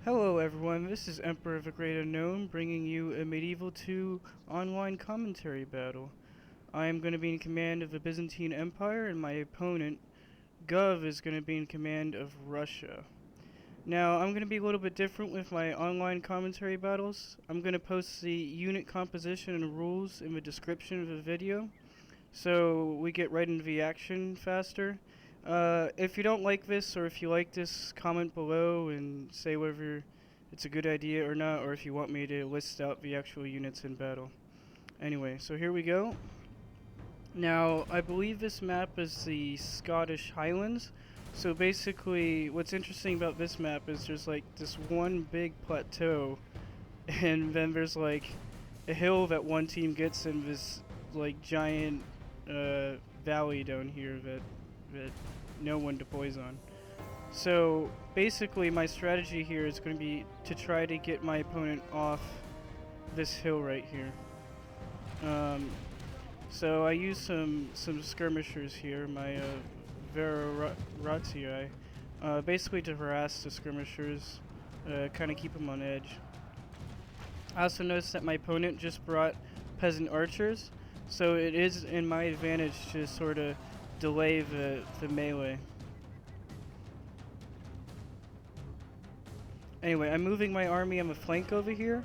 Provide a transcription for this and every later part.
Hello everyone, this is Emperor of the Great Unknown bringing you a Medieval 2 online commentary battle. I am going to be in command of the Byzantine Empire and my opponent, Gov, is going to be in command of Russia. Now, I'm going to be a little bit different with my online commentary battles. I'm going to post the unit composition and rules in the description of the video, so we get right into the action faster. If you don't like this, or if you like this, comment below and say whether it's a good idea or not, or if you want me to list out the actual units in battle. Anyway, so here we go. Now, I believe this map is the Scottish Highlands. So basically, what's interesting about this map is there's like this one big plateau, and then there's like a hill that one team gets in this like giant valley down here that no one deploys on. So basically my strategy here is going to be to try to get my opponent off this hill right here. So I use some skirmishers here, my Vardariotai, basically to harass the skirmishers, kind of keep them on edge. I also noticed that my opponent just brought Peasant Archers, so it is in my advantage to sort of delay the melee. Anyway, I'm moving my army on the flank over here,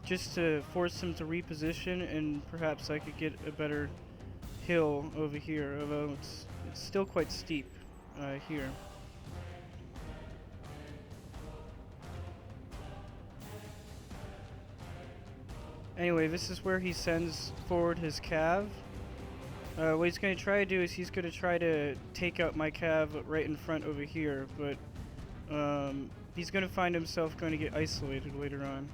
just to force them to reposition, and perhaps I could get a better hill over here, although it's still quite steep here. Anyway, this is where he sends forward his cav. What he's going to try to do is he's going to try to take out my cav right in front over here, but he's going to find himself going to get isolated later on.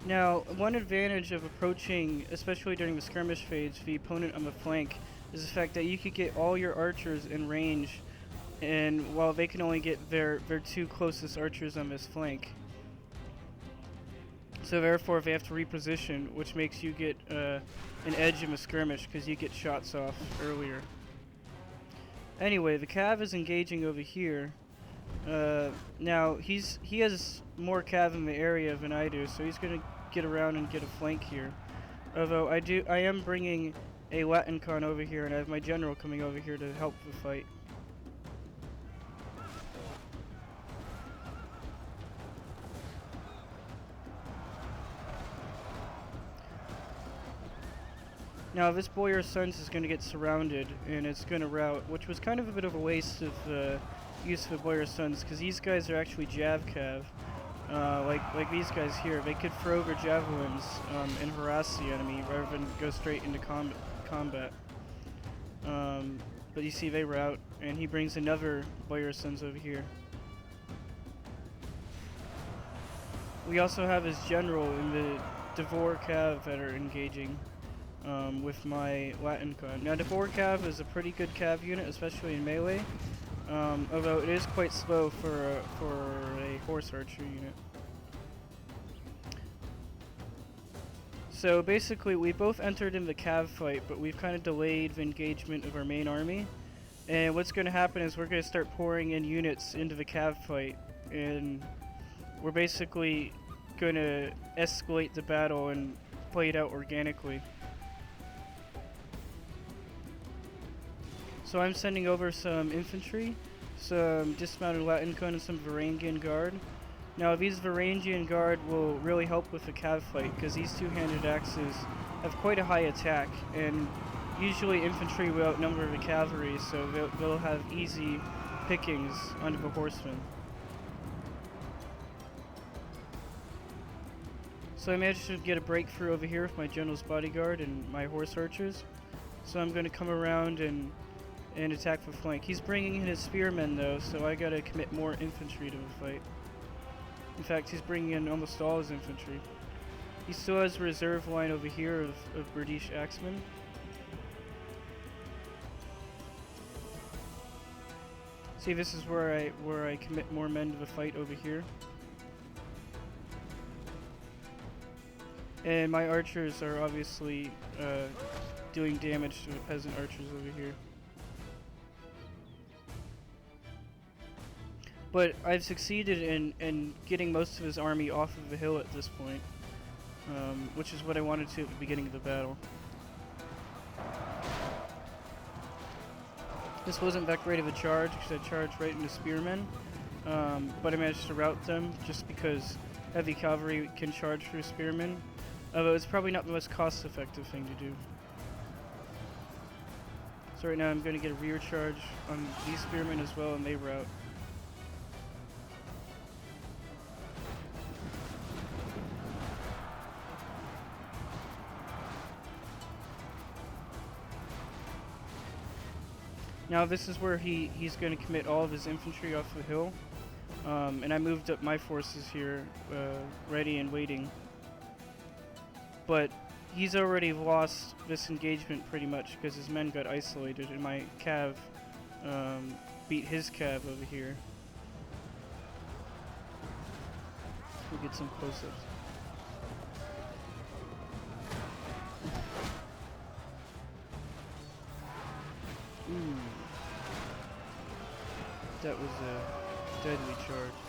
Now, one advantage of approaching, especially during the skirmish phase, the opponent on the flank, is the fact that you could get all your archers in range, and while they can only get their two closest archers on this flank. So therefore they have to reposition, which makes you get an edge in the skirmish because you get shots off earlier. Anyway, the cav is engaging over here. Now he has more cav in the area than I do, so he's gonna get around and get a flank here. Although I am bringing a Latinkon over here, and I have my general coming over here to help the fight. Now this Boyar Sons is going to get surrounded, and it's going to rout, which was kind of a bit of a waste of use of the Boyar Sons, because these guys are actually jav cav. Like these guys here, they could throw their javelins and harass the enemy rather than go straight into combat. But you see they rout, and he brings another Boyar Sons over here. We also have his general in the Dvor Cav that are engaging. With my Latinkon. Now, Dvor Cav is a pretty good cav unit, especially in melee, although it is quite slow for a horse archer unit. So basically, we both entered in the cav fight, but we've kind of delayed the engagement of our main army. And what's going to happen is we're going to start pouring in units into the cav fight, and we're basically going to escalate the battle and play it out organically. So I'm sending over some infantry, some Dismounted Latinkon, and some Varangian Guard. Now these Varangian Guard will really help with the cav fight, because these two-handed axes have quite a high attack, and usually infantry will outnumber the cavalry, so they'll have easy pickings onto the horsemen. So I managed to get a breakthrough over here with my general's bodyguard and my horse archers. So I'm going to come around and attack the flank. He's bringing in his spearmen though, so I gotta commit more infantry to the fight. In fact, he's bringing in almost all his infantry. He still has a reserve line over here of Berdiche Axemen. See, this is where I commit more men to the fight over here. And my archers are obviously doing damage to the Peasant Archers over here. But I've succeeded in getting most of his army off of the hill at this point, which is what I wanted to at the beginning of the battle. This wasn't that great of a charge because I charged right into Spearmen, but I managed to rout them just because heavy cavalry can charge through Spearmen, although it's probably not the most cost-effective thing to do. So right now I'm going to get a rear charge on these Spearmen as well, and they rout. Now this is where he's going to commit all of his infantry off the hill, and I moved up my forces here, ready and waiting. But he's already lost this engagement pretty much because his men got isolated, and my cav beat his cav over here. We'll get some close-ups. Ooh. That was a deadly charge.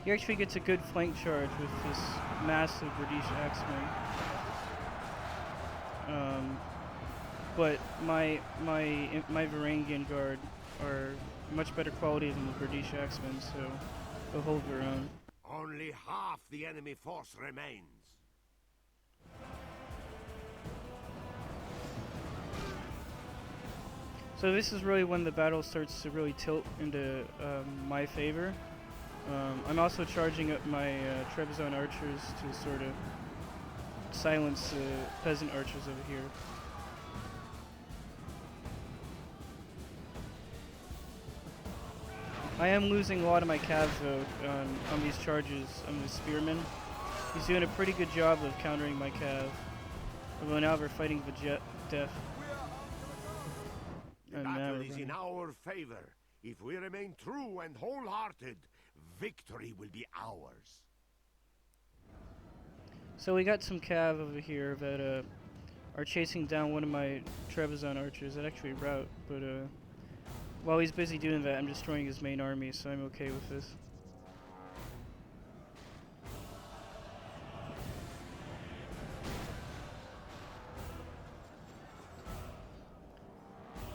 He actually gets a good flank charge with this massive Berdiche Axemen. But my Varangian Guard are much better quality than the Berdiche Axemen, so they'll hold their own. Only half the enemy force remains. So this is really when the battle starts to really tilt into my favor. I'm also charging up my Trebizond Archers to sort of silence the Peasant Archers over here. I am losing a lot of my cav though on these charges on the Spearmen. He's doing a pretty good job of countering my cav. Although now we're fighting the death. The battle is in our favor. If we remain true and wholehearted, victory will be ours. So we got some cav over here that are chasing down one of my Trebizond Archers that actually rout, but while he's busy doing that, I'm destroying his main army, so I'm okay with this.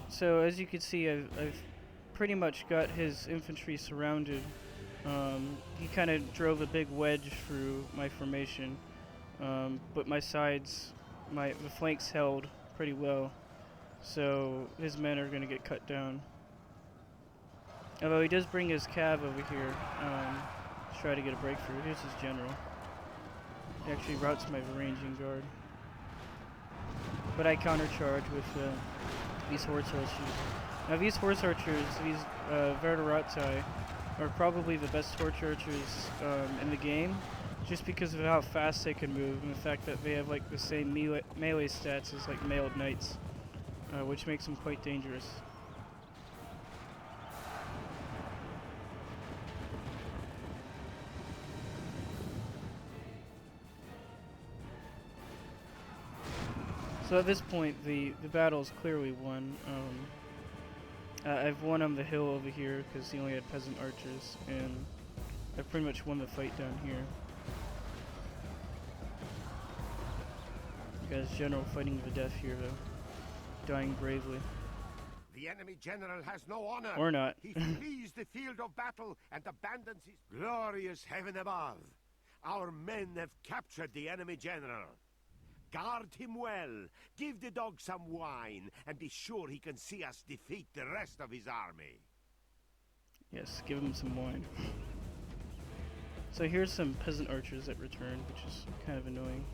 So as you can see, I've pretty much got his infantry surrounded. He kind of drove a big wedge through my formation, but my sides, the flanks held pretty well, so his men are going to get cut down. Although he does bring his cav over here to try to get a breakthrough. Here's his general. He actually routs my Varangian Guard. But I countercharge with these horse archers. Now these horse archers, these Vardariotai, are probably the best horse archers in the game, just because of how fast they can move and the fact that they have like the same melee stats as like mailed knights, which makes them quite dangerous. So at this point, the battle is clearly won. I've won on the hill over here because he only had Peasant Archers, and I've pretty much won the fight down here. You guys, general fighting to the death here, though, dying bravely. The enemy general has no honor. Or not. He flees the field of battle and abandons his glorious heaven above. Our men have captured the enemy general. Guard him well, give the dog some wine, and be sure he can see us defeat the rest of his army. Yes, give him some wine. So here's some Peasant Archers that return, which is kind of annoying.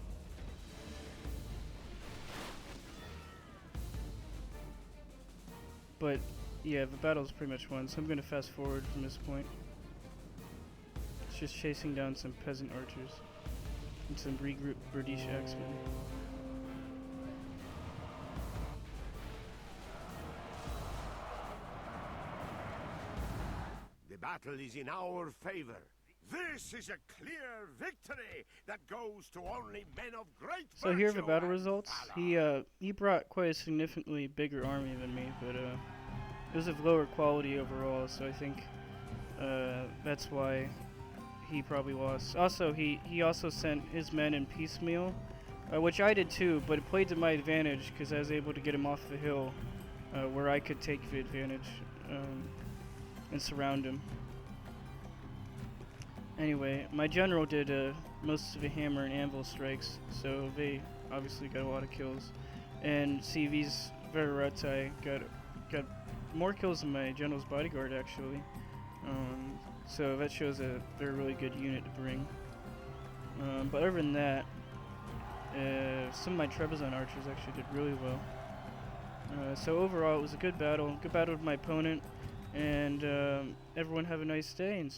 But yeah, the battle's pretty much won, so I'm going to fast forward from this point. It's just chasing down some Peasant Archers and some regrouped Berdiche Axemen. The battle is in our favor. This is a clear victory that goes to only men of great So here are the virtue battle and results. valor. He brought quite a significantly bigger army than me, but it was of lower quality overall, so I think that's why he probably lost. Also, he also sent his men in piecemeal, which I did too, but it played to my advantage because I was able to get him off the hill where I could take the advantage and surround him. Anyway, my general did most of the hammer and anvil strikes, so they obviously got a lot of kills. And CV's Vardariotai got more kills than my general's bodyguard actually. So that shows that they're a really good unit to bring. But other than that, some of my Trebizond Archers actually did really well. So overall, it was a good battle with my opponent, and everyone have a nice day. And